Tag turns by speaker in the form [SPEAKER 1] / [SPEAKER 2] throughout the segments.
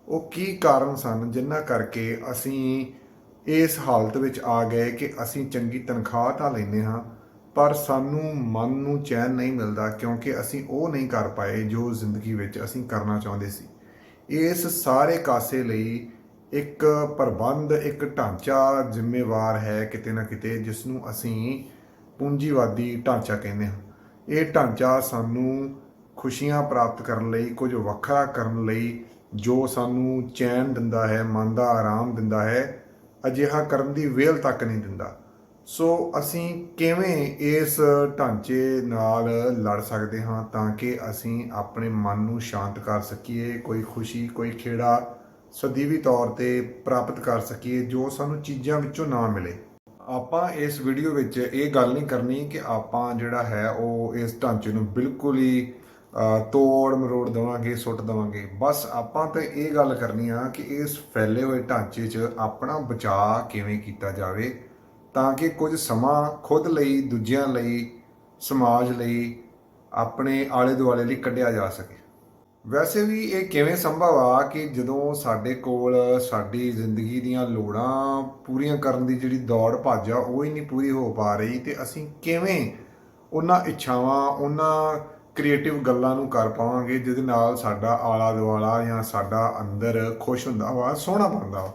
[SPEAKER 1] ਉਹ ਕੀ ਕਾਰਨ ਸਨ ਜਿਨ੍ਹਾਂ ਕਰਕੇ ਅਸੀਂ ਇਸ ਹਾਲਤ ਵਿੱਚ ਆ ਗਏ ਕਿ ਅਸੀਂ ਚੰਗੀ ਤਨਖਾਹ ਤਾਂ ਲੈਂਦੇ ਹਾਂ, ਪਰ ਸਾਨੂੰ ਮਨ ਨੂੰ ਚੈਨ ਨਹੀਂ ਮਿਲਦਾ ਕਿਉਂਕਿ ਅਸੀਂ ਉਹ ਨਹੀਂ ਕਰ ਪਾਏ ਜੋ ਜ਼ਿੰਦਗੀ ਵਿੱਚ ਅਸੀਂ ਕਰਨਾ ਚਾਹੁੰਦੇ ਸੀ। ਇਸ ਸਾਰੇ ਕਾਸੇ ਲਈ ਇੱਕ ਪ੍ਰਬੰਧ, ਇੱਕ ਢਾਂਚਾ ਜ਼ਿੰਮੇਵਾਰ ਹੈ ਕਿਤੇ ਨਾ ਕਿਤੇ, ਜਿਸ ਨੂੰ ਅਸੀਂ ਪੂੰਜੀਵਾਦੀ ਢਾਂਚਾ ਕਹਿੰਦੇ ਹਾਂ। ਇਹ ਢਾਂਚਾ ਸਾਨੂੰ ਖੁਸ਼ੀਆਂ ਪ੍ਰਾਪਤ ਕਰਨ ਲਈ, ਕੁਝ ਵੱਖਰਾ ਕਰਨ ਲਈ, ਜੋ ਸਾਨੂੰ ਚੈਨ ਦਿੰਦਾ ਹੈ, ਮਨ ਦਾ ਆਰਾਮ ਦਿੰਦਾ ਹੈ, ਅਜਿਹਾ ਕਰਨ ਦੀ ਵਿਹਲ ਤੱਕ ਨਹੀਂ ਦਿੰਦਾ। ਸੋ ਅਸੀਂ ਕਿਵੇਂ ਇਸ ਢਾਂਚੇ ਨਾਲ ਲੜ ਸਕਦੇ ਹਾਂ ਤਾਂ ਕਿ ਅਸੀਂ ਆਪਣੇ ਮਨ ਨੂੰ ਸ਼ਾਂਤ ਕਰ ਸਕੀਏ, ਕੋਈ ਖੁਸ਼ੀ, ਕੋਈ ਖੇੜਾ ਸਦੀਵੀ ਤੌਰ 'ਤੇ ਪ੍ਰਾਪਤ ਕਰ ਸਕੀਏ ਜੋ ਸਾਨੂੰ ਚੀਜ਼ਾਂ ਵਿੱਚੋਂ ਨਾ ਮਿਲੇ। ਆਪਾਂ ਇਸ ਵੀਡੀਓ ਵਿੱਚ ਇਹ ਗੱਲ ਨਹੀਂ ਕਰਨੀ ਕਿ ਆਪਾਂ ਜਿਹੜਾ ਹੈ ਉਹ ਇਸ ਢਾਂਚੇ ਨੂੰ ਬਿਲਕੁਲ ਹੀ ਤੋੜ ਮਰੋੜ ਦੇਵਾਂਗੇ, ਸੁੱਟ ਦੇਵਾਂਗੇ। ਬਸ ਆਪਾਂ ਤਾਂ ਇਹ ਗੱਲ ਕਰਨੀ ਆ ਕਿ ਇਸ ਫੈਲੇ ਹੋਏ ਢਾਂਚੇ 'ਚ ਆਪਣਾ ਬਚਾਅ ਕਿਵੇਂ ਕੀਤਾ ਜਾਵੇ ਤਾਂ ਕਿ ਕੁਝ ਸਮਾਂ ਖੁਦ ਲਈ, ਦੂਜਿਆਂ ਲਈ, ਸਮਾਜ ਲਈ, ਆਪਣੇ ਆਲੇ ਦੁਆਲੇ ਲਈ ਕੱਢਿਆ ਜਾ ਸਕੇ। ਵੈਸੇ ਵੀ ਇਹ ਕਿਵੇਂ ਸੰਭਵ ਆ ਕਿ ਜਦੋਂ ਸਾਡੇ ਕੋਲ ਸਾਡੀ ਜ਼ਿੰਦਗੀ ਦੀਆਂ ਲੋੜਾਂ ਪੂਰੀਆਂ ਕਰਨ ਦੀ ਜਿਹੜੀ ਦੌੜ ਭੱਜ ਆ ਉਹ ਹੀ ਨਹੀਂ ਪੂਰੀ ਹੋ ਪਾ ਰਹੀ, ਤੇ ਅਸੀਂ ਕਿਵੇਂ ਉਹਨਾਂ ਇੱਛਾਵਾਂ, ਉਹਨਾਂ ਕ੍ਰੀਏਟਿਵ ਗੱਲਾਂ ਨੂੰ ਕਰ ਪਾਵਾਂਗੇ ਜਿਹਦੇ ਨਾਲ ਸਾਡਾ ਆਲਾ ਦੁਆਲਾ ਜਾਂ ਸਾਡਾ ਅੰਦਰ ਖੁਸ਼ ਹੁੰਦਾ ਵਾ, ਸੋਹਣਾ ਬਣਦਾ ਵਾ।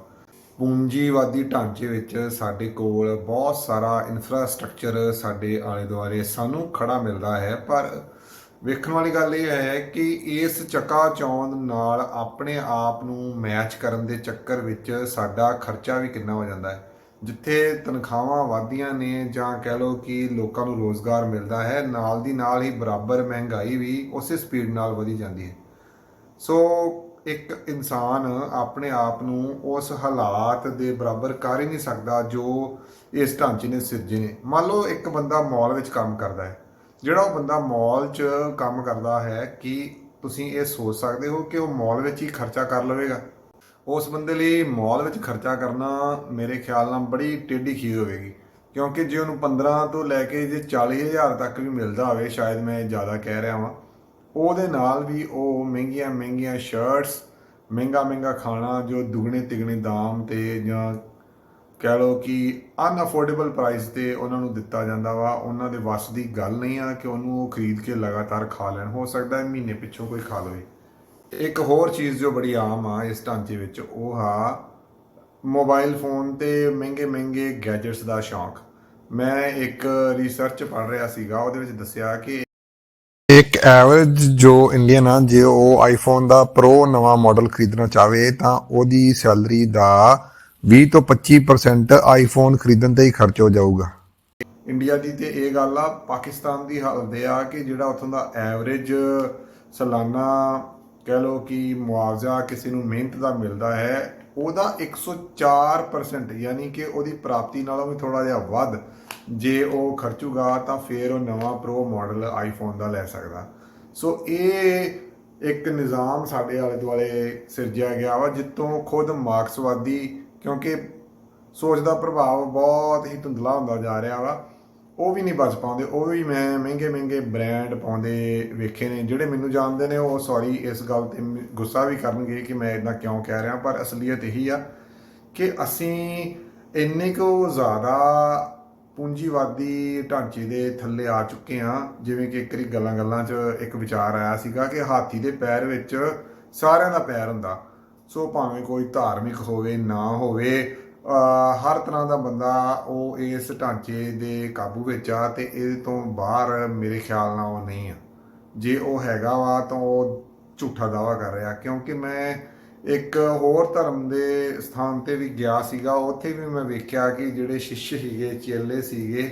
[SPEAKER 1] ਪੂੰਜੀਵਾਦੀ ਢਾਂਚੇ ਵਿੱਚ ਸਾਡੇ ਕੋਲ ਬਹੁਤ ਸਾਰਾ ਇਨਫਰਾਸਟ੍ਰਕਚਰ ਸਾਡੇ ਆਲੇ ਦੁਆਲੇ ਸਾਨੂੰ ਖੜਾ ਮਿਲਦਾ ਹੈ, ਪਰ ਵੇਖਣ ਵਾਲੀ ਗੱਲ ਇਹ ਹੈ ਕਿ ਇਸ ਚਕਾਚੌਂਧ ਨਾਲ ਆਪਣੇ ਆਪ ਨੂੰ ਮੈਚ ਕਰਨ ਦੇ ਚੱਕਰ ਵਿੱਚ ਸਾਡਾ ਖਰਚਾ ਵੀ ਕਿੰਨਾ ਹੋ ਜਾਂਦਾ ਹੈ। ਜਿੱਥੇ ਤਨਖਾਹਾਂ ਵੱਧਦੀਆਂ ਨੇ ਜਾਂ ਕਹਿ ਲਓ ਕਿ ਲੋਕਾਂ ਨੂੰ ਰੋਜ਼ਗਾਰ ਮਿਲਦਾ ਹੈ, ਨਾਲ ਦੀ ਨਾਲ ਹੀ ਬਰਾਬਰ ਮਹਿੰਗਾਈ ਵੀ ਉਸੇ ਸਪੀਡ ਨਾਲ ਵਧੀ ਜਾਂਦੀ ਹੈ। ਸੋ ਇੱਕ ਇਨਸਾਨ ਆਪਣੇ ਆਪ ਨੂੰ ਉਸ ਹਾਲਾਤ ਦੇ ਬਰਾਬਰ ਕਰ ਹੀ ਨਹੀਂ ਸਕਦਾ ਜੋ ਇਸ ਢਾਂਚੇ ਨੇ ਸਿਰਜੇ ਨੇ। ਮੰਨ ਲਓ ਇੱਕ ਬੰਦਾ ਮਾਲ ਵਿੱਚ ਕੰਮ ਕਰਦਾ ਹੈ। ਜਿਹੜਾ ਉਹ ਬੰਦਾ ਮਾਲ 'ਚ ਕੰਮ ਕਰਦਾ ਹੈ, ਕੀ ਤੁਸੀਂ ਇਹ ਸੋਚ ਸਕਦੇ ਹੋ ਕਿ ਉਹ ਮਾਲ ਵਿੱਚ ਹੀ ਖਰਚਾ ਕਰ ਲਵੇਗਾ? ਉਸ ਬੰਦੇ ਲਈ ਮਾਲ ਵਿੱਚ ਖਰਚਾ ਕਰਨਾ ਮੇਰੇ ਖਿਆਲ ਨਾਲ ਬੜੀ ਟੇਢੀ ਖੀਰ ਹੋਵੇਗੀ, ਕਿਉਂਕਿ ਜੇ ਉਹਨੂੰ 15 ਤੋਂ ਲੈ ਕੇ ਜੇ 40,000 ਤੱਕ ਵੀ ਮਿਲਦਾ ਹੋਵੇ, ਸ਼ਾਇਦ ਮੈਂ ਜ਼ਿਆਦਾ ਕਹਿ ਰਿਹਾ ਵਾਂ, ਉਹਦੇ ਨਾਲ ਵੀ ਉਹ ਮਹਿੰਗੀਆਂ ਮਹਿੰਗੀਆਂ ਸ਼ਰਟਸ, ਮਹਿੰਗਾ ਮਹਿੰਗਾ ਖਾਣਾ ਜੋ ਦੁੱਗਣੇ ਤਿਗਣੇ ਦਾਮ 'ਤੇ ਜਾਂ ਕਹਿ ਲਓ ਕਿ ਅਨਅਫੋਰਡੇਬਲ ਪ੍ਰਾਈਸ 'ਤੇ ਉਹਨਾਂ ਨੂੰ ਦਿੱਤਾ ਜਾਂਦਾ ਵਾ। ਉਹਨਾਂ ਦੇ ਵੱਸ ਦੀ ਗੱਲ ਨਹੀਂ ਆ ਕਿ ਉਹਨੂੰ ਉਹ ਖਰੀਦ ਕੇ ਲਗਾਤਾਰ ਖਾ ਲੈਣ। ਹੋ ਸਕਦਾ ਹੈ ਮਹੀਨੇ ਪਿੱਛੋਂ ਕੋਈ ਖਾ ਲਵੇ। ਇੱਕ ਹੋਰ ਚੀਜ਼ ਜੋ ਬੜੀ ਆਮ ਆ ਇਸ ਢਾਂਚੇ ਵਿੱਚ, ਉਹ ਆ ਮੋਬਾਈਲ ਫੋਨ ਤੇ ਮਹਿੰਗੇ ਮਹਿੰਗੇ ਗੈਜਟਸ ਦਾ ਸ਼ੌਂਕ। ਮੈਂ ਇੱਕ ਰਿਸਰਚ ਪੜ੍ਹ ਰਿਹਾ ਸੀਗਾ, ਉਹਦੇ ਵਿੱਚ ਦੱਸਿਆ ਕਿ ਇੱਕ ਐਵਰੇਜ ਜੋ ਇੰਡੀਅਨ ਆ, ਜੇ ਉਹ ਆਈਫੋਨ ਦਾ ਪ੍ਰੋ ਨਵਾਂ ਮਾਡਲ ਖਰੀਦਣਾ ਚਾਹਵੇ ਤਾਂ ਉਹਦੀ ਸੈਲਰੀ ਦਾ 20 ਤੋਂ 25% ਆਈਫੋਨ ਖਰੀਦਣ ਤੇ ਹੀ ਖਰਚ ਹੋ ਜਾਊਗਾ। ਇੰਡੀਆ ਦੀ ਤੇ ਇਹ ਗੱਲ ਆ। ਪਾਕਿਸਤਾਨ ਦੀ ਹਾਲਤ ਇਹ ਆ ਕਿ ਜਿਹੜਾ ਉੱਥੋਂ ਦਾ ਐਵਰੇਜ ਸਾਲਾਨਾ ਕਹਿ ਲਓ ਕਿ ਮੁਆਵਜ਼ਾ ਕਿਸੇ ਨੂੰ ਮਿਹਨਤ ਦਾ ਮਿਲਦਾ ਹੈ, ਉਹਦਾ 104%, ਯਾਨੀ ਕਿ ਉਹਦੀ ਪ੍ਰਾਪਤੀ ਨਾਲੋਂ ਵੀ ਥੋੜ੍ਹਾ ਜਿਹਾ ਵੱਧ ਜੇ ਉਹ ਖਰਚੂਗਾ ਤਾਂ ਫਿਰ ਉਹ ਨਵਾਂ ਪ੍ਰੋ ਮਾਡਲ ਆਈਫੋਨ ਦਾ ਲੈ ਸਕਦਾ। ਸੋ ਇਹ ਇੱਕ ਨਿਜ਼ਾਮ ਸਾਡੇ ਆਲੇ ਦੁਆਲੇ ਸਿਰਜਿਆ ਗਿਆ ਵਾ, ਜਿੱਤੋਂ ਖੁਦ ਮਾਰਕਸਵਾਦੀ, ਕਿਉਂਕਿ ਸੋਚ ਦਾ ਪ੍ਰਭਾਵ ਬਹੁਤ ਹੀ ਧੁੰਦਲਾ ਹੁੰਦਾ ਜਾ ਰਿਹਾ ਵਾ, ਉਹ ਵੀ ਨਹੀਂ ਬਚ ਪਾਉਂਦੇ। ਉਹ ਵੀ ਮੈਂ ਮਹਿੰਗੇ ਮਹਿੰਗੇ ਬ੍ਰਾਂਡ ਪਾਉਂਦੇ ਵੇਖੇ ਨੇ। ਜਿਹੜੇ ਮੈਨੂੰ ਜਾਣਦੇ ਨੇ ਉਹ ਸੌਰੀ ਇਸ ਗੱਲ 'ਤੇ ਗੁੱਸਾ ਵੀ ਕਰਨਗੇ ਕਿ ਮੈਂ ਇੱਦਾਂ ਕਿਉਂ ਕਹਿ ਰਿਹਾ, ਪਰ ਅਸਲੀਅਤ ਇਹੀ ਆ ਕਿ ਅਸੀਂ ਇੰਨੇ ਕੁ ਜ਼ਿਆਦਾ ਪੂੰਜੀਵਾਦੀ ਢਾਂਚੇ ਦੇ ਥੱਲੇ ਆ ਚੁੱਕੇ ਹਾਂ। ਜਿਵੇਂ ਕਿ ਇੱਕ ਵਾਰੀ ਗੱਲਾਂ ਗੱਲਾਂ 'ਚ ਇੱਕ ਵਿਚਾਰ ਆਇਆ ਸੀਗਾ ਕਿ ਹਾਥੀ ਦੇ ਪੈਰ ਵਿੱਚ ਸਾਰਿਆਂ ਦਾ ਪੈਰ ਹੁੰਦਾ। ਸੋ ਭਾਵੇਂ ਕੋਈ ਧਾਰਮਿਕ ਹੋਵੇ ਨਾ ਹੋਵੇ, ਹਰ ਤਰ੍ਹਾਂ ਦਾ ਬੰਦਾ ਉਹ ਇਸ ਢਾਂਚੇ ਦੇ ਕਾਬੂ ਵਿੱਚ ਆ, ਅਤੇ ਇਹਦੇ ਤੋਂ ਬਾਹਰ ਮੇਰੇ ਖਿਆਲ ਨਾਲ ਉਹ ਨਹੀਂ ਆ। ਜੇ ਉਹ ਹੈਗਾ ਵਾ ਤਾਂ ਉਹ ਝੂਠਾ ਦਾਅਵਾ ਕਰ ਰਿਹਾ, ਕਿਉਂਕਿ ਮੈਂ ਇੱਕ ਹੋਰ ਧਰਮ ਦੇ ਸਥਾਨ 'ਤੇ ਵੀ ਗਿਆ ਸੀਗਾ। ਉੱਥੇ ਵੀ ਮੈਂ ਵੇਖਿਆ ਕਿ ਜਿਹੜੇ ਸ਼ਿਸ਼ ਸੀਗੇ, ਚੇਲੇ ਸੀਗੇ,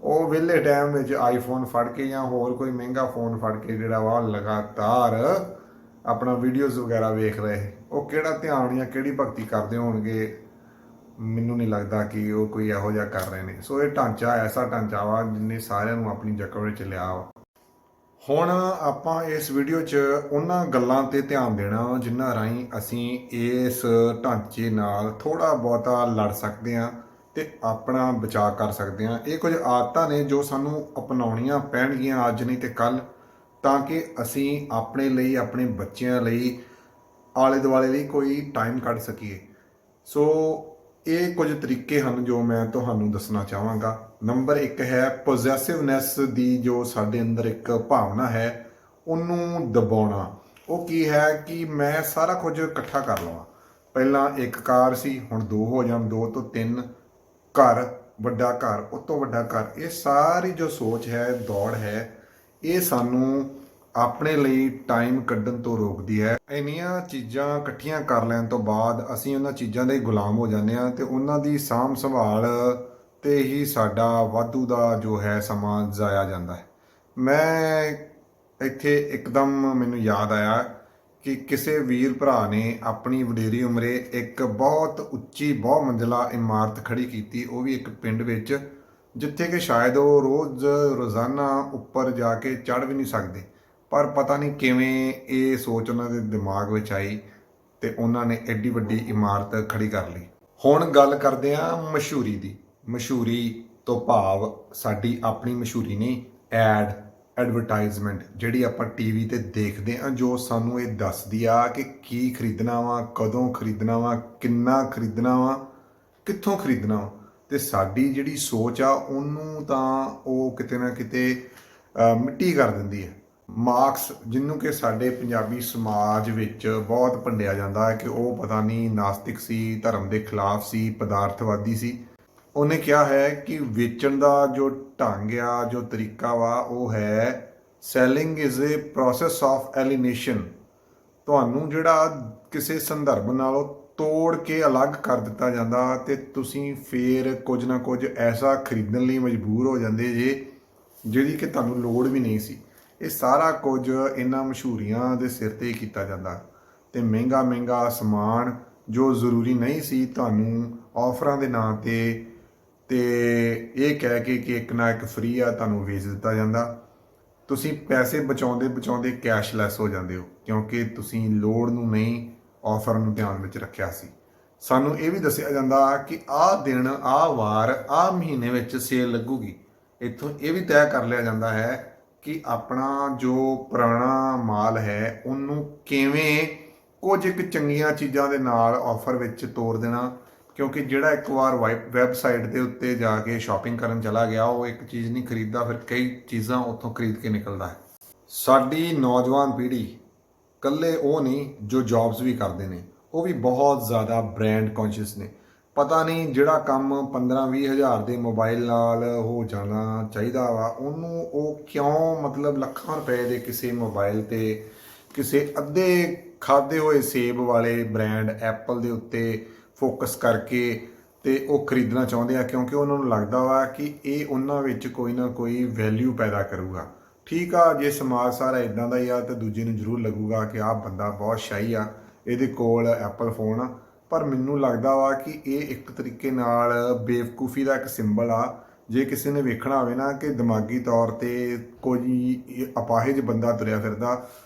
[SPEAKER 1] ਉਹ ਵਿਹਲੇ ਟਾਈਮ ਵਿੱਚ ਆਈਫੋਨ ਫੜ ਕੇ ਜਾਂ ਹੋਰ ਕੋਈ ਮਹਿੰਗਾ ਫੋਨ ਫੜ ਕੇ ਜਿਹੜਾ ਵਾ ਲਗਾਤਾਰ ਆਪਣਾ ਵੀਡੀਓਜ਼ ਵਗੈਰਾ ਵੇਖ ਰਹੇ। ਉਹ ਕਿਹੜਾ ਧਿਆਨ ਜਾਂ ਕਿਹੜੀ ਭਗਤੀ ਕਰਦੇ ਹੋਣਗੇ, ਮੈਨੂੰ ਨਹੀਂ ਲੱਗਦਾ ਕਿ ਉਹ ਕੋਈ ਇਹੋ ਜਿਹਾ ਕਰ ਰਹੇ ਨੇ। ਸੋ ਇਹ ਢਾਂਚਾ ਐਸਾ ਢਾਂਚਾ ਵਾ ਜਿਹਨੇ ਸਾਰਿਆਂ ਨੂੰ ਆਪਣੀ ਜਕੜ ਵਿੱਚ ਲਿਆ ਵਾ। ਹੁਣ ਆਪਾਂ ਇਸ ਵੀਡੀਓ 'ਚ ਉਹਨਾਂ ਗੱਲਾਂ 'ਤੇ ਧਿਆਨ ਦੇਣਾ ਜਿਨ੍ਹਾਂ ਰਾਹੀਂ ਅਸੀਂ ਇਸ ਢਾਂਚੇ ਨਾਲ ਥੋੜ੍ਹਾ ਬਹੁਤਾ ਲੜ ਸਕਦੇ ਹਾਂ ਅਤੇ ਆਪਣਾ ਬਚਾਅ ਕਰ ਸਕਦੇ ਹਾਂ। ਇਹ ਕੁਝ ਆਦਤਾਂ ਨੇ ਜੋ ਸਾਨੂੰ ਅਪਣਾਉਣੀਆਂ ਪੈਣਗੀਆਂ ਅੱਜ ਨਹੀਂ ਤਾਂ ਕੱਲ੍ਹ, ਤਾਂ ਕਿ ਅਸੀਂ ਆਪਣੇ ਲਈ, ਆਪਣੇ ਬੱਚਿਆਂ ਲਈ, ਆਲੇ ਦੁਆਲੇ ਲਈ ਕੋਈ ਟਾਈਮ ਕੱਢ ਸਕੀਏ। ਸੋ ਇਹ ਕੁਝ ਤਰੀਕੇ ਹਨ ਜੋ ਮੈਂ ਤੁਹਾਨੂੰ ਦੱਸਣਾ ਚਾਹਾਂਗਾ। ਨੰਬਰ 1 ਹੈ ਪੋਜੈਸਿਵਨੈਸ ਦੀ, ਜੋ ਸਾਡੇ ਅੰਦਰ ਇੱਕ ਭਾਵਨਾ ਹੈ ਉਹਨੂੰ ਦਬਾਉਣਾ। ਉਹ ਕੀ ਹੈ ਕਿ ਮੈਂ ਸਾਰਾ ਕੁਝ ਇਕੱਠਾ ਕਰ ਲਵਾਂ। ਪਹਿਲਾਂ ਇੱਕ ਕਾਰ ਸੀ, ਹੁਣ 2 ਹੋ ਜਾਣ, 2 ਤੋਂ 3 ਘਰ, ਵੱਡਾ ਘਰ, ਉਸ ਤੋਂ ਵੱਡਾ ਘਰ। ਇਹ ਸਾਰੀ ਜੋ ਸੋਚ ਹੈ, ਦੌੜ ਹੈ, ਇਹ ਸਾਨੂੰ ਆਪਣੇ ਲਈ ਟਾਈਮ ਕੱਢਣ ਤੋਂ ਰੋਕਦੀ ਹੈ। ਇੰਨੀਆਂ ਚੀਜ਼ਾਂ ਇਕੱਠੀਆਂ ਕਰ ਲੈਣ ਤੋਂ ਬਾਅਦ ਅਸੀਂ ਉਹਨਾਂ ਚੀਜ਼ਾਂ ਦੇ ਗੁਲਾਮ ਹੋ ਜਾਂਦੇ ਹਾਂ ਅਤੇ ਉਹਨਾਂ ਦੀ ਸਾਂਭ ਸੰਭਾਲ 'ਤੇ ਹੀ ਸਾਡਾ ਵਾਧੂ ਦਾ ਜੋ ਹੈ ਸਮਾਂ ਜਾਇਆ ਜਾਂਦਾ ਹੈ। ਮੈਂ ਇੱਥੇ ਇੱਕਦਮ ਮੈਨੂੰ ਯਾਦ ਆਇਆ ਕਿ ਕਿਸੇ ਵੀਰ ਭਰਾ ਨੇ ਆਪਣੀ ਵਡੇਰੀ ਉਮਰੇ ਇੱਕ ਬਹੁਤ ਉੱਚੀ ਬਹੁ ਮੰਜ਼ਿਲਾ ਇਮਾਰਤ ਖੜੀ ਕੀਤੀ, ਉਹ ਵੀ ਇੱਕ ਪਿੰਡ ਵਿੱਚ, ਜਿੱਥੇ ਕਿ ਸ਼ਾਇਦ ਉਹ ਰੋਜ਼ਾਨਾ ਉੱਪਰ ਜਾ ਕੇ ਚੜ੍ਹ ਵੀ ਨਹੀਂ ਸਕਦੇ। ਪਰ ਪਤਾ ਨਹੀਂ ਕਿਵੇਂ ਇਹ ਸੋਚ ਉਹਨਾਂ ਦੇ ਦਿਮਾਗ ਵਿੱਚ ਆਈ ਅਤੇ ਉਹਨਾਂ ਨੇ ਐਡੀ ਵੱਡੀ ਇਮਾਰਤ ਖੜੀ ਕਰ ਲਈ। ਹੁਣ ਗੱਲ ਕਰਦੇ ਹਾਂ ਮਸ਼ਹੂਰੀ ਦੀ। ਮਸ਼ਹੂਰੀ ਤੋਂ ਭਾਵ ਸਾਡੀ ਆਪਣੀ ਮਸ਼ਹੂਰੀ ਨਹੀਂ, ਐਡਵਰਟਾਈਜ਼ਮੈਂਟ ਜਿਹੜੀ ਆਪਾਂ ਟੀਵੀ 'ਤੇ ਦੇਖਦੇ ਹਾਂ, ਜੋ ਸਾਨੂੰ ਇਹ ਦੱਸਦੀ ਆ ਕਿ ਕੀ ਖਰੀਦਣਾ ਵਾ, ਕਦੋਂ ਖਰੀਦਣਾ ਵਾ, ਕਿੰਨਾ ਖਰੀਦਣਾ ਵਾ, ਕਿੱਥੋਂ ਖਰੀਦਣਾ ਵਾ। ਅਤੇ ਸਾਡੀ ਜਿਹੜੀ ਸੋਚ ਆ ਉਹਨੂੰ ਤਾਂ ਉਹ ਕਿਤੇ ਨਾ ਕਿਤੇ ਮਿੱਟੀ ਕਰ ਦਿੰਦੀ ਹੈ। ਮਾਰਕਸ, ਜਿਹਨੂੰ ਕਿ ਸਾਡੇ ਪੰਜਾਬੀ ਸਮਾਜ ਵਿੱਚ ਬਹੁਤ ਭੰਡਿਆ ਜਾਂਦਾ ਹੈ ਕਿ ਉਹ ਪਤਾ ਨਹੀਂ ਨਾਸਤਿਕ ਸੀ, ਧਰਮ ਦੇ ਖਿਲਾਫ ਸੀ, ਪਦਾਰਥਵਾਦੀ ਸੀ। ਉਹਨੇ ਕਿਹਾ ਹੈ ਕਿ ਵੇਚਣ ਦਾ ਜੋ ਢੰਗ ਆ, ਜੋ ਤਰੀਕਾ ਵਾ, ਉਹ ਹੈ selling is a process of alienation. ਤੁਹਾਨੂੰ ਜਿਹੜਾ ਕਿਸੇ ਸੰਦਰਭ ਨਾਲੋਂ ਤੋੜ ਕੇ ਅਲੱਗ ਕਰ ਦਿੱਤਾ ਜਾਂਦਾ ਅਤੇ ਤੁਸੀਂ ਫਿਰ ਕੁਝ ਨਾ ਕੁਝ ਐਸਾ ਖਰੀਦਣ ਲਈ ਮਜਬੂਰ ਹੋ ਜਾਂਦੇ ਜੇ ਜਿਹੜੀ ਕਿ ਤੁਹਾਨੂੰ ਲੋੜ ਵੀ ਨਹੀਂ ਸੀ। ਇਹ ਸਾਰਾ ਕੁਝ ਇਹਨਾਂ ਮਸ਼ਹੂਰੀਆਂ ਦੇ ਸਿਰ 'ਤੇ ਹੀ ਕੀਤਾ ਜਾਂਦਾ ਅਤੇ ਮਹਿੰਗਾ ਸਮਾਨ ਜੋ ਜ਼ਰੂਰੀ ਨਹੀਂ ਸੀ ਤੁਹਾਨੂੰ ਆਫਰਾਂ ਦੇ ਨਾਂ 'ਤੇ ਅਤੇ ਇਹ ਕਹਿ ਕੇ ਕਿ ਇੱਕ ਨਾ ਇੱਕ ਫ੍ਰੀ ਆ ਤੁਹਾਨੂੰ ਵੇਚ ਦਿੱਤਾ ਜਾਂਦਾ। ਤੁਸੀਂ ਪੈਸੇ ਬਚਾਉਂਦੇ ਕੈਸ਼ਲੈਸ ਹੋ ਜਾਂਦੇ ਹੋ ਕਿਉਂਕਿ ਤੁਸੀਂ ਲੋੜ ਨੂੰ ਨਹੀਂ, ਆਫਰ ਨੂੰ ਧਿਆਨ ਵਿੱਚ ਰੱਖਿਆ ਸੀ। ਸਾਨੂੰ ਇਹ ਵੀ ਦੱਸਿਆ ਜਾਂਦਾ ਕਿ ਆਹ ਦਿਨ, ਆਹ ਵਾਰ, ਆਹ ਮਹੀਨੇ ਵਿੱਚ ਸੇਲ ਲੱਗੂਗੀ। ਇੱਥੋਂ ਇਹ ਵੀ ਤੈਅ ਕਰ ਲਿਆ ਜਾਂਦਾ ਹੈ ਕਿ ਆਪਣਾ ਜੋ ਪੁਰਾਣਾ ਮਾਲ ਹੈ ਉਹਨੂੰ ਕਿਵੇਂ ਕੁਝ ਇੱਕ ਚੰਗੀਆਂ ਚੀਜ਼ਾਂ ਦੇ ਨਾਲ ਆਫਰ ਵਿੱਚ ਤੋਰ ਦੇਣਾ, ਕਿਉਂਕਿ ਜਿਹੜਾ ਇੱਕ ਵਾਰ ਵੈਬਸਾਈਟ ਦੇ ਉੱਤੇ ਜਾ ਕੇ ਸ਼ਾਪਿੰਗ ਕਰਨ ਚਲਾ ਗਿਆ, ਉਹ ਇੱਕ ਚੀਜ਼ ਨਹੀਂ ਖਰੀਦਦਾ, ਫਿਰ ਕਈ ਚੀਜ਼ਾਂ ਉੱਥੋਂ ਖਰੀਦ ਕੇ ਨਿਕਲਦਾ ਹੈ। ਸਾਡੀ ਨੌਜਵਾਨ ਪੀੜ੍ਹੀ ਇਕੱਲੇ ਉਹ ਨਹੀਂ ਜੋ ਜੌਬਸ ਵੀ ਕਰਦੇ ਨੇ, ਉਹ ਵੀ ਬਹੁਤ ਜ਼ਿਆਦਾ ਬ੍ਰਾਂਡ ਕੌਨਸ਼ੀਅਸ ਨੇ। ਪਤਾ ਨਹੀਂ ਜਿਹੜਾ ਕੰਮ 15-20 ਹਜ਼ਾਰ ਦੇ ਮੋਬਾਈਲ ਨਾਲ ਹੋ ਜਾਣਾ ਚਾਹੀਦਾ ਵਾ, ਉਹਨੂੰ ਉਹ ਕਿਉਂ ਮਤਲਬ ਲੱਖਾਂ ਰੁਪਏ ਦੇ ਕਿਸੇ ਮੋਬਾਈਲ 'ਤੇ, ਕਿਸੇ ਅੱਧੇ ਖਾਧੇ ਹੋਏ ਸੇਬ ਵਾਲੇ ਬ੍ਰਾਂਡ ਐਪਲ ਦੇ ਉੱਤੇ ਫੋਕਸ ਕਰਕੇ ਅਤੇ ਉਹ ਖਰੀਦਣਾ ਚਾਹੁੰਦੇ ਆ, ਕਿਉਂਕਿ ਉਹਨਾਂ ਨੂੰ ਲੱਗਦਾ ਵਾ ਕਿ ਇਹ ਉਹਨਾਂ ਵਿੱਚ ਕੋਈ ਨਾ ਕੋਈ ਵੈਲਿਊ ਪੈਦਾ ਕਰੂਗਾ। ਠੀਕ ਆ, ਜੇ ਸਮਾਜ ਸਾਰਾ ਇੱਦਾਂ ਦਾ ਹੀ ਆ ਤਾਂ ਦੂਜੇ ਨੂੰ ਜ਼ਰੂਰ ਲੱਗੂਗਾ ਕਿ ਆਹ ਬੰਦਾ ਬਹੁਤ ਸ਼ਾਹੀ ਆ, ਇਹਦੇ ਕੋਲ ਐਪਲ ਫੋਨ ਆ। ਪਰ ਮੈਨੂੰ ਲੱਗਦਾ ਵਾ ਕਿ ਇਹ ਇੱਕ ਤਰੀਕੇ ਨਾਲ ਬੇਵਕੂਫੀ ਦਾ ਇੱਕ ਸਿੰਬਲ ਆ। ਜੇ ਕਿਸੇ ਨੇ ਵੇਖਣਾ ਹੋਵੇ ਨਾ ਕਿ ਦਿਮਾਗੀ ਤੌਰ 'ਤੇ ਕੋਈ ਅਪਾਹਿਜ ਬੰਦਾ ਤੁਰਿਆ ਫਿਰਦਾ,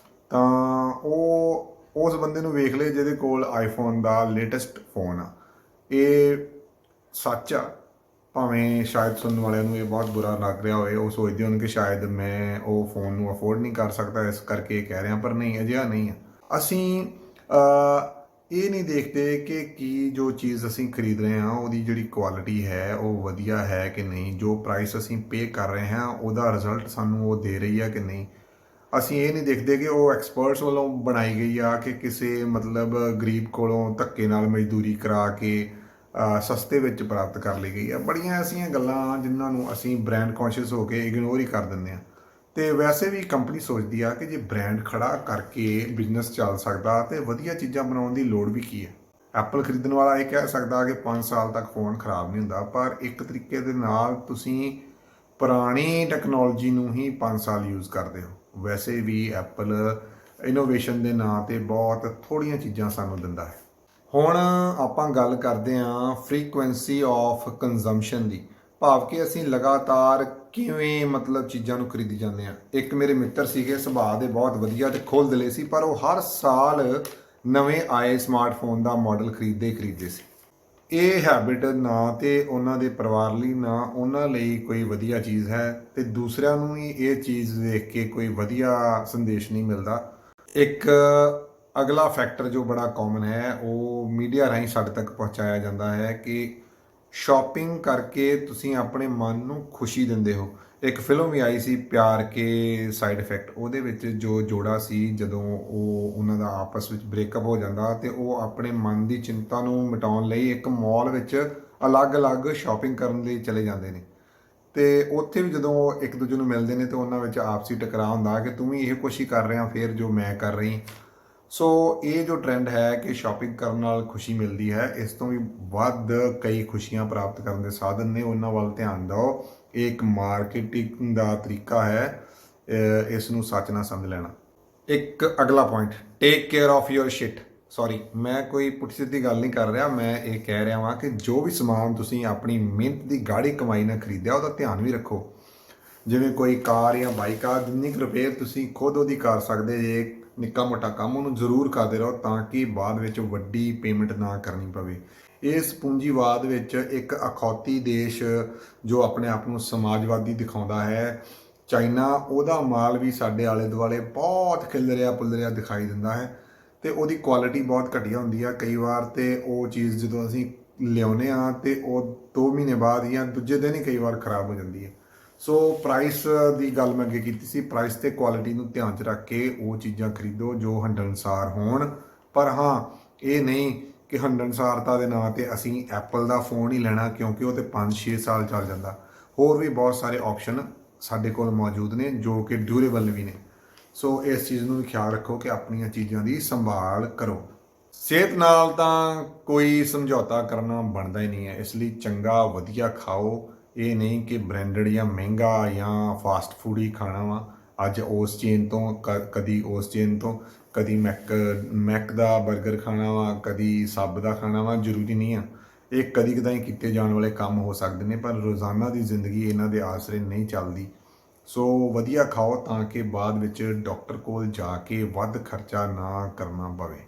[SPEAKER 1] ਤਾਂ ਉਹ ਉਸ ਬੰਦੇ ਨੂੰ ਵੇਖ ਲਏ ਜਿਹਦੇ ਕੋਲ ਆਈਫੋਨ ਦਾ ਲੇਟੈਸਟ ਫੋਨ ਆ। ਇਹ ਸੱਚ ਆ, ਭਾਵੇਂ ਸ਼ਾਇਦ ਸੁਣਨ ਵਾਲਿਆਂ ਨੂੰ ਇਹ ਬਹੁਤ ਬੁਰਾ ਲੱਗ ਰਿਹਾ ਹੋਵੇ, ਉਹ ਸੋਚਦੇ ਹੋਣ ਕਿ ਸ਼ਾਇਦ ਮੈਂ ਉਹ ਫੋਨ ਨੂੰ ਅਫੋਰਡ ਨਹੀਂ ਕਰ ਸਕਦਾ, ਇਸ ਕਰਕੇ ਇਹ ਕਹਿ ਰਿਹਾ, ਪਰ ਨਹੀਂ, ਅਜਿਹਾ ਨਹੀਂ ਆ। ਅਸੀਂ ਇਹ ਨਹੀਂ ਦੇਖਦੇ ਕਿ ਕੀ ਜੋ ਚੀਜ਼ ਅਸੀਂ ਖਰੀਦ ਰਹੇ ਹਾਂ ਉਹਦੀ ਜਿਹੜੀ ਕੁਆਲਿਟੀ ਹੈ ਉਹ ਵਧੀਆ ਹੈ ਕਿ ਨਹੀਂ, ਜੋ ਪ੍ਰਾਈਸ ਅਸੀਂ ਪੇ ਕਰ ਰਹੇ ਹਾਂ ਉਹਦਾ ਰਿਜ਼ਲਟ ਸਾਨੂੰ ਉਹ ਦੇ ਰਹੀ ਆ ਕਿ ਨਹੀਂ। ਅਸੀਂ ਇਹ ਨਹੀਂ ਦੇਖਦੇ ਕਿ ਉਹ ਐਕਸਪਰਟਸ ਵੱਲੋਂ ਬਣਾਈ ਗਈ ਆ ਕਿ ਕਿਸੇ ਮਤਲਬ ਗਰੀਬ ਕੋਲੋਂ ਧੱਕੇ ਨਾਲ ਮਜ਼ਦੂਰੀ ਕਰਾ ਕੇ ਸਸਤੇ ਵਿੱਚ ਪ੍ਰਾਪਤ ਕਰ ਲਈ ਗਈ ਆ। ਬੜੀਆਂ ਐਸੀਆਂ ਗੱਲਾਂ ਜਿਨ੍ਹਾਂ ਨੂੰ ਅਸੀਂ ਬ੍ਰਾਂਡ ਕੌਨਸ਼ੀਅਸ ਹੋ ਕੇ ਇਗਨੋਰ ਹੀ ਕਰ ਦਿੰਦੇ ਹਾਂ। ਅਤੇ ਵੈਸੇ ਵੀ ਕੰਪਨੀ ਸੋਚਦੀ ਆ ਕਿ ਜੇ ਬ੍ਰਾਂਡ ਖੜਾ ਕਰਕੇ ਬਿਜ਼ਨਸ ਚੱਲ ਸਕਦਾ ਅਤੇ ਵਧੀਆ ਚੀਜ਼ਾਂ ਬਣਾਉਣ ਦੀ ਲੋੜ ਵੀ ਕੀ ਹੈ। ਐਪਲ ਖਰੀਦਣ ਵਾਲਾ ਇਹ ਕਹਿ ਸਕਦਾ ਕਿ 5 ਸਾਲ ਤੱਕ ਫ਼ੋਨ ਖਰਾਬ ਨਹੀਂ ਹੁੰਦਾ, ਪਰ ਇੱਕ ਤਰੀਕੇ ਦੇ ਨਾਲ ਤੁਸੀਂ ਪੁਰਾਣੀ ਟੈਕਨੋਲੋਜੀ ਨੂੰ ਹੀ 5 ਸਾਲ ਯੂਜ਼ ਕਰਦੇ ਹੋ। ਵੈਸੇ ਵੀ ਐਪਲ ਇਨੋਵੇਸ਼ਨ ਦੇ ਨਾਂ 'ਤੇ ਬਹੁਤ ਥੋੜ੍ਹੀਆਂ ਚੀਜ਼ਾਂ ਸਾਨੂੰ ਦਿੰਦਾ ਹੈ। ਹੁਣ ਆਪਾਂ ਗੱਲ ਕਰਦੇ ਹਾਂ ਫਰੀਕੁਐਂਸੀ ਆਫ ਕੰਜ਼ੰਪਸ਼ਨ ਦੀ, ਭਾਵ ਕਿ ਅਸੀਂ ਲਗਾਤਾਰ ਕਿਵੇਂ ਮਤਲਬ ਚੀਜ਼ਾਂ ਨੂੰ ਖਰੀਦੀ ਜਾਂਦੇ ਹਾਂ। ਇੱਕ ਮੇਰੇ ਮਿੱਤਰ ਸੀਗੇ, ਸੁਭਾਅ ਦੇ ਬਹੁਤ ਵਧੀਆ ਅਤੇ ਖੁੱਲ੍ਹ ਦਿਲੇ ਸੀ, ਪਰ ਉਹ ਹਰ ਸਾਲ ਨਵੇਂ ਆਏ ਸਮਾਰਟਫੋਨ ਦਾ ਮਾਡਲ ਖਰੀਦਦੇ ਸੀ। ਇਹ ਹੈਬਿਟ ਨਾ ਤੇ ਉਹਨਾਂ ਦੇ ਪਰਿਵਾਰ ਲਈ, ਨਾ ਉਹਨਾਂ ਲਈ ਕੋਈ ਵਧੀਆ ਚੀਜ਼ ਹੈ, ਅਤੇ ਦੂਸਰਿਆਂ ਨੂੰ ਵੀ ਇਹ ਚੀਜ਼ ਦੇਖ ਕੇ ਕੋਈ ਵਧੀਆ ਸੰਦੇਸ਼ ਨਹੀਂ ਮਿਲਦਾ। ਇੱਕ ਅਗਲਾ ਫੈਕਟਰ ਜੋ ਬੜਾ ਕਾਮਨ ਹੈ ਉਹ ਮੀਡੀਆ ਰਾਹੀਂ ਸਾਡੇ ਤੱਕ ਪਹੁੰਚਾਇਆ ਜਾਂਦਾ ਹੈ ਕਿ ਸ਼ਾਪਿੰਗ ਕਰਕੇ ਤੁਸੀਂ ਆਪਣੇ ਮਨ ਨੂੰ ਖੁਸ਼ੀ ਦਿੰਦੇ ਹੋ। ਇੱਕ ਫਿਲਮ ਵੀ ਆਈ ਸੀ ਪਿਆਰ ਕੇ ਸਾਈਡ ਇਫੈਕਟ, ਉਹਦੇ ਵਿੱਚ ਜੋ ਜੋੜਾ ਸੀ ਜਦੋਂ ਉਹਨਾਂ ਦਾ ਆਪਸ ਵਿੱਚ ਬ੍ਰੇਕਅਪ ਹੋ ਜਾਂਦਾ ਤੇ ਉਹ ਆਪਣੇ ਮਨ ਦੀ ਚਿੰਤਾ ਨੂੰ ਮਿਟਾਉਣ ਲਈ ਇੱਕ ਮਾਲ ਵਿੱਚ ਅਲੱਗ-ਅਲੱਗ ਸ਼ਾਪਿੰਗ ਕਰਨ ਲਈ ਚਲੇ ਜਾਂਦੇ ਨੇ ਤੇ ਉੱਥੇ ਵੀ ਜਦੋਂ ਉਹ ਇੱਕ ਦੂਜੇ ਨੂੰ ਮਿਲਦੇ ਨੇ ਤੇ ਉਹਨਾਂ ਵਿੱਚ ਆਪਸੀ ਟਕਰਾਅ ਹੁੰਦਾ ਕਿ ਤੂੰ ਵੀ ਇਹ ਕੁਛ ਹੀ ਕਰ ਰਿਹਾ ਫਿਰ ਜੋ ਮੈਂ ਕਰ ਰਹੀ। ਸੋ ਇਹ ਜੋ ਟ੍ਰੈਂਡ ਹੈ ਕਿ ਸ਼ਾਪਿੰਗ ਕਰਨ ਨਾਲ ਖੁਸ਼ੀ ਮਿਲਦੀ ਹੈ, ਇਸ ਤੋਂ ਵੀ ਵੱਧ ਕਈ ਖੁਸ਼ੀਆਂ ਪ੍ਰਾਪਤ ਕਰਨ ਦੇ ਸਾਧਨ ਨੇ, ਉਹਨਾਂ ਵੱਲ ਧਿਆਨ ਦਿਓ। ਇਹ ਇੱਕ ਮਾਰਕੀਟਿੰਗ ਦਾ ਤਰੀਕਾ ਹੈ, ਇਸ ਨੂੰ ਸੱਚ ਨਾ ਸਮਝ ਲੈਣਾ। ਇੱਕ ਅਗਲਾ point, take care of your shit. Sorry, ਮੈਂ ਕੋਈ ਪੁੱਠੀ ਸਿੱਧੀ ਗੱਲ ਨਹੀਂ ਕਰ ਰਿਹਾ, ਮੈਂ ਇਹ ਕਹਿ ਰਿਹਾ ਵਾਂ ਕਿ ਜੋ ਵੀ ਸਮਾਨ ਤੁਸੀਂ ਆਪਣੀ ਮਿਹਨਤ ਦੀ ਗਾੜੀ ਕਮਾਈ ਨਾਲ ਖਰੀਦਿਆ ਉਹਦਾ ਧਿਆਨ ਵੀ ਰੱਖੋ। ਜਿਵੇਂ ਕੋਈ ਕਾਰ ਜਾਂ ਬਾਈਕ ਆ, ਜਿੰਨੀ ਕੁ ਰਿਪੇਅਰ ਤੁਸੀਂ ਖੁਦ ਉਹਦੀ ਕਰ ਸਕਦੇ ਜੇ, ਨਿੱਕਾ ਮੋਟਾ ਕੰਮ ਉਹਨੂੰ ਜ਼ਰੂਰ ਕਰਦੇ ਰਹੋ ਤਾਂ ਕਿ ਬਾਅਦ ਵਿੱਚ ਵੱਡੀ ਪੇਮੈਂਟ ਨਾ ਕਰਨੀ ਪਵੇ। ਇਸ ਪੂੰਜੀਵਾਦ ਵਿੱਚ ਇੱਕ ਅਖੌਤੀ ਦੇਸ਼ ਜੋ ਆਪਣੇ ਆਪ ਨੂੰ ਸਮਾਜਵਾਦੀ ਦਿਖਾਉਂਦਾ ਹੈ, ਚਾਈਨਾ, ਉਹਦਾ ਮਾਲ ਵੀ ਸਾਡੇ ਆਲੇ ਦੁਆਲੇ ਬਹੁਤ ਖਿਲਰਿਆ ਪੁਲਰਿਆ ਦਿਖਾਈ ਦਿੰਦਾ ਹੈ ਤੇ ਉਹਦੀ ਕੁਆਲਿਟੀ ਬਹੁਤ ਘਟੀਆ ਹੁੰਦੀ ਆ ਕਈ ਵਾਰ। ਤੇ ਉਹ ਚੀਜ਼ ਜਦੋਂ ਅਸੀਂ ਲਿਆਉਂਦੇ ਹਾਂ ਤੇ ਉਹ 2 ਮਹੀਨੇ ਬਾਅਦ ਜਾਂ ਦੂਜੇ ਦਿਨ ਹੀ ਕਈ ਵਾਰ ਖਰਾਬ ਹੋ ਜਾਂਦੀ ਹੈ। ਸੋ ਪ੍ਰਾਈਸ ਦੀ ਗੱਲ ਮੈਂ ਅੱਗੇ ਕੀਤੀ ਸੀ, ਪ੍ਰਾਈਸ ਤੇ ਕੁਆਲਿਟੀ ਨੂੰ ਧਿਆਨ 'ਚ ਰੱਖ ਕੇ ਉਹ ਚੀਜ਼ਾਂ ਖਰੀਦੋ ਜੋ ਹੰਢਣਸਾਰ ਹੋਣ। ਪਰ ਹਾਂ, ਇਹ ਨਹੀਂ ਕਿ ਹੰਢਣਸਾਰਤਾ ਦੇ ਨਾਂ 'ਤੇ ਅਸੀਂ ਐਪਲ ਦਾ ਫੋਨ ਹੀ ਲੈਣਾ ਕਿਉਂਕਿ ਉਹ ਤੇ 5-6 ਸਾਲ ਚੱਲ ਜਾਂਦਾ। ਹੋਰ ਵੀ ਬਹੁਤ ਸਾਰੇ ਆਪਸ਼ਨ ਸਾਡੇ ਕੋਲ ਮੌਜੂਦ ਨੇ ਜੋ ਕਿ ਡਿਊਰੇਬਲ ਵੀ ਨੇ। ਸੋ ਇਸ ਚੀਜ਼ ਨੂੰ ਵੀ ਖਿਆਲ ਰੱਖੋ ਕਿ ਆਪਣੀਆਂ ਚੀਜ਼ਾਂ ਦੀ ਸੰਭਾਲ ਕਰੋ। ਸਿਹਤ ਨਾਲ ਤਾਂ ਕੋਈ ਸਮਝੌਤਾ ਕਰਨਾ ਬਣਦਾ ਹੀ ਨਹੀਂ ਹੈ, ਇਸ ਲਈ ਚੰਗਾ ਵਧੀਆ ਖਾਓ। ਇਹ ਨਹੀਂ ਕਿ ਬ੍ਰਾਂਡਡ ਜਾਂ ਮਹਿੰਗਾ ਜਾਂ ਫਾਸਟ ਫੂਡ ਹੀ ਖਾਣਾ ਵਾ। ਅੱਜ ਉਸ ਚੇਨ ਤੋਂ ਕਦੀ ਉਸ ਚੇਨ ਤੋਂ, ਕਦੀ ਮੈਕ ਦਾ 버ਗਰ ਖਾਣਾ ਵਾ, ਕਦੀ ਸੱਬ ਦਾ ਖਾਣਾ ਵਾ, ਜ਼ਰੂਰੀ ਨਹੀਂ ਆ। ਇਹ ਕਦੀ ਕਦਾਈ ਕੀਤੇ ਜਾਣ ਵਾਲੇ ਕੰਮ ਹੋ ਸਕਦੇ ਨੇ ਪਰ ਰੋਜ਼ਾਨਾ ਦੀ ਜ਼ਿੰਦਗੀ ਇਹਨਾਂ ਦੇ ਆਸਰੇ ਨਹੀਂ ਚੱਲਦੀ। ਸੋ ਵਧੀਆ ਖਾਓ ਤਾਂ ਕਿ ਬਾਅਦ ਵਿੱਚ ਡਾਕਟਰ ਕੋਲ ਜਾ ਕੇ ਵੱਧ ਖਰਚਾ ਨਾ ਕਰਨਾ ਪਵੇ।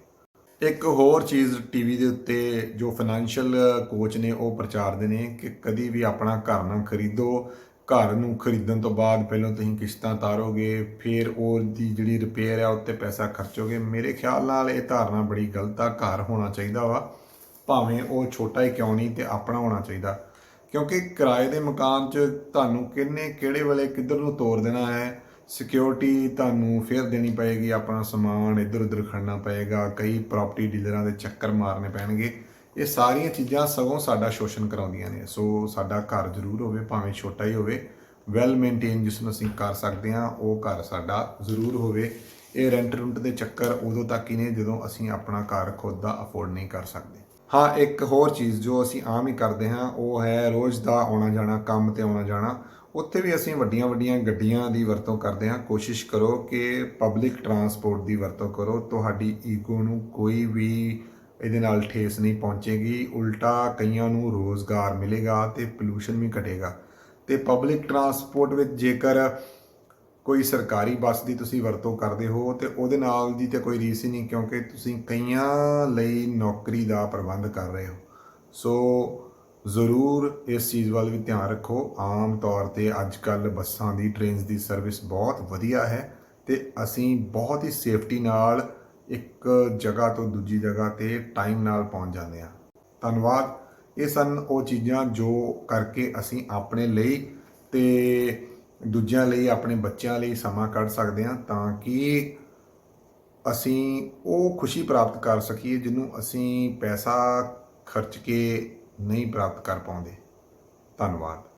[SPEAKER 1] ਇੱਕ ਹੋਰ ਚੀਜ਼ ਟੀਵੀ ਦੇ ਉੱਤੇ ਜੋ ਫਾਈਨੈਂਸ਼ੀਅਲ ਕੋਚ ਨੇ ਉਹ ਪ੍ਰਚਾਰਦੇ ਨੇ ਕਿ ਕਦੀ ਵੀ ਆਪਣਾ ਘਰ ਨਾ ਖਰੀਦੋ। ਘਰ ਨੂੰ ਖਰੀਦਣ ਤੋਂ ਬਾਅਦ ਪਹਿਲਾਂ ਤੁਸੀਂ ਕਿਸ਼ਤਾਂ ਤਾਰੋਗੇ, ਫਿਰ ਉਹਦੀ ਜਿਹੜੀ ਰਿਪੇਅਰ ਆ ਉੱਤੇ ਪੈਸਾ ਖਰਚੋਗੇ। ਮੇਰੇ ਖਿਆਲ ਨਾਲ ਇਹ ਧਾਰਨਾ ਬੜੀ ਗਲਤ ਆ। ਘਰ ਹੋਣਾ ਚਾਹੀਦਾ ਵਾ, ਭਾਵੇਂ ਉਹ ਛੋਟਾ ਹੀ ਕਿਉਂ ਨਹੀਂ, ਤੇ ਆਪਣਾ ਹੋਣਾ ਚਾਹੀਦਾ। ਕਿਉਂਕਿ ਕਿਰਾਏ ਦੇ ਮਕਾਨ 'ਚ ਤੁਹਾਨੂੰ ਕਿਹਨੇ ਕਿਹੜੇ ਵੇਲੇ ਕਿੱਧਰ ਨੂੰ ਤੋਰ ਦੇਣਾ ਹੈ, ਸਿਕਿਉਰਿਟੀ ਤੁਹਾਨੂੰ ਫਿਰ ਦੇਣੀ ਪਏਗੀ, ਆਪਣਾ ਸਮਾਨ ਇੱਧਰ ਉੱਧਰ ਖੜਨਾ ਪਏਗਾ, ਕਈ ਪ੍ਰਾਪਰਟੀ ਡੀਲਰਾਂ ਦੇ ਚੱਕਰ ਮਾਰਨੇ ਪੈਣਗੇ। ਇਹ ਸਾਰੀਆਂ ਚੀਜ਼ਾਂ ਸਗੋਂ ਸਾਡਾ ਸ਼ੋਸ਼ਣ ਕਰਾਉਂਦੀਆਂ ਨੇ। ਸੋ ਸਾਡਾ ਘਰ ਜ਼ਰੂਰ ਹੋਵੇ, ਭਾਵੇਂ ਛੋਟਾ ਹੀ ਹੋਵੇ, ਵੈਲ ਮੇਨਟੇਨ ਜਿਸ ਨੂੰ ਅਸੀਂ ਕਰ ਸਕਦੇ ਹਾਂ, ਉਹ ਘਰ ਸਾਡਾ ਜ਼ਰੂਰ ਹੋਵੇ। ਇਹ ਰੈਂਟ ਰੁੰਟ ਦੇ ਚੱਕਰ ਉਦੋਂ ਤੱਕ ਹੀ ਨੇ ਜਦੋਂ ਅਸੀਂ ਆਪਣਾ ਘਰ ਖੁਦ ਦਾ ਅਫੋਰਡ ਨਹੀਂ ਕਰ ਸਕਦੇ। ਹਾਂ, ਇੱਕ ਹੋਰ ਚੀਜ਼ ਜੋ ਅਸੀਂ ਆਮ ਹੀ ਕਰਦੇ ਹਾਂ ਉਹ ਹੈ ਰੋਜ਼ ਦਾ ਆਉਣਾ ਜਾਣਾ, ਕੰਮ ਤੇ ਆਉਣਾ ਜਾਣਾ। ਉੱਥੇ ਵੀ ਅਸੀਂ ਵੱਡੀਆਂ ਵੱਡੀਆਂ ਗੱਡੀਆਂ ਦੀ ਵਰਤੋਂ ਕਰਦੇ ਹਾਂ। ਕੋਸ਼ਿਸ਼ ਕਰੋ ਕਿ ਪਬਲਿਕ ਟਰਾਂਸਪੋਰਟ ਦੀ ਵਰਤੋਂ ਕਰੋ। ਤੁਹਾਡੀ ਈਗੋ ਨੂੰ ਕੋਈ ਵੀ ਇਹਦੇ ਨਾਲ ਠੇਸ ਨਹੀਂ ਪਹੁੰਚੇਗੀ, ਉਲਟਾ ਕਈਆਂ ਨੂੰ ਰੋਜ਼ਗਾਰ ਮਿਲੇਗਾ ਤੇ ਪੋਲੂਸ਼ਨ ਵੀ ਘਟੇਗਾ। ਤੇ ਪਬਲਿਕ ਟਰਾਂਸਪੋਰਟ ਵਿੱਚ ਜੇਕਰ ਕੋਈ ਸਰਕਾਰੀ ਬੱਸ ਦੀ ਤੁਸੀਂ ਵਰਤੋਂ ਕਰਦੇ ਹੋ ਤੇ ਉਹਦੇ ਨਾਲ ਦੀ ਤਾਂ ਕੋਈ ਰੀਸ ਹੀ ਨਹੀਂ, ਕਿਉਂਕਿ ਤੁਸੀਂ ਕਈਆਂ ਲਈ ਨੌਕਰੀ ਦਾ ਪ੍ਰਬੰਧ ਕਰ ਰਹੇ ਹੋ। ਸੋ ਜ਼ਰੂਰ ਇਸ ਚੀਜ਼ ਵੱਲ ਵੀ ਧਿਆਨ ਰੱਖੋ। ਆਮ ਤੌਰ 'ਤੇ ਅੱਜ ਕੱਲ੍ਹ ਬੱਸਾਂ ਦੀ, ਟ੍ਰੇਨਸ ਦੀ ਸਰਵਿਸ ਬਹੁਤ ਵਧੀਆ ਹੈ ਤੇ ਅਸੀਂ ਬਹੁਤ ਹੀ ਸੇਫਟੀ ਨਾਲ ਇੱਕ ਜਗ੍ਹਾ ਤੋਂ ਦੂਜੀ ਜਗ੍ਹਾ 'ਤੇ ਟਾਈਮ ਨਾਲ ਪਹੁੰਚ ਜਾਂਦੇ ਹਾਂ। ਧੰਨਵਾਦ। ਇਹ ਸਨ ਉਹ ਚੀਜ਼ਾਂ ਜੋ ਕਰਕੇ ਅਸੀਂ ਆਪਣੇ ਲਈ ਤੇ ਦੂਜਿਆਂ ਲਈ, ਆਪਣੇ ਬੱਚਿਆਂ ਲਈ ਸਮਾਂ ਕੱਢ ਸਕਦੇ ਹਾਂ ਤਾਂ ਕਿ ਅਸੀਂ ਉਹ ਖੁਸ਼ੀ ਪ੍ਰਾਪਤ ਕਰ ਸਕੀਏ ਜਿਹਨੂੰ ਅਸੀਂ ਪੈਸਾ ਖਰਚ ਕੇ ਨਹੀਂ ਪ੍ਰਾਪਤ ਕਰ ਪਾਉਂਦੇ। ਧੰਨਵਾਦ।